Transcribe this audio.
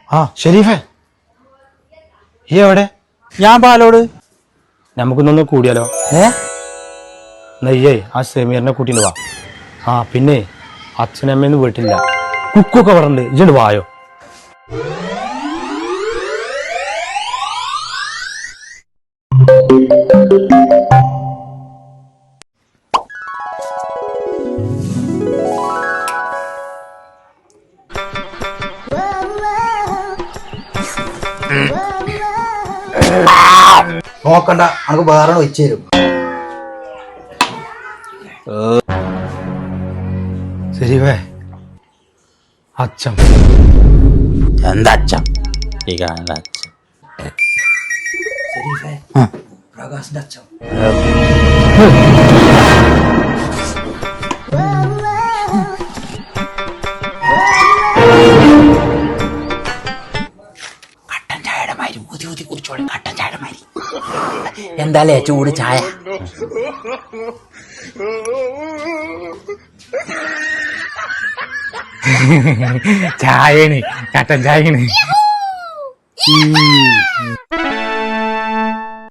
ആ ഷെരീഫേ, ഈ എവിടെ? ഞാൻ പാലോട്. നമുക്കൊന്നൊന്ന് കൂടിയാലോ? നെയ്യേ ആ സെമീറിനെ കൂട്ടിന് വാ. ആ പിന്നെ അച്ഛനമ്മയൊന്നും വീട്ടില്ല, കുക്കൊക്കെ പറഞ്ഞിട്ട് ഇജണ്ട് വായോ. നോക്കണ്ട, നമുക്ക് വേറെ വെച്ച് തരും. ശരിവേ, അച്ഛൻ എന്താ അച്ഛൻ? ഈ കാണുന്ന അച്ഛൻ പ്രകാശിന്റെ അച്ഛൻ. കട്ടൻ ചായയുടെ മാതിരി ഊതി ഊതി കുടിച്ചോളി. കട്ടൻ ചായയുടെ മാതിരി. എന്താലേ ചൂട് ചായ? ചായയാണ്, കട്ടൻ ചായയാണ്.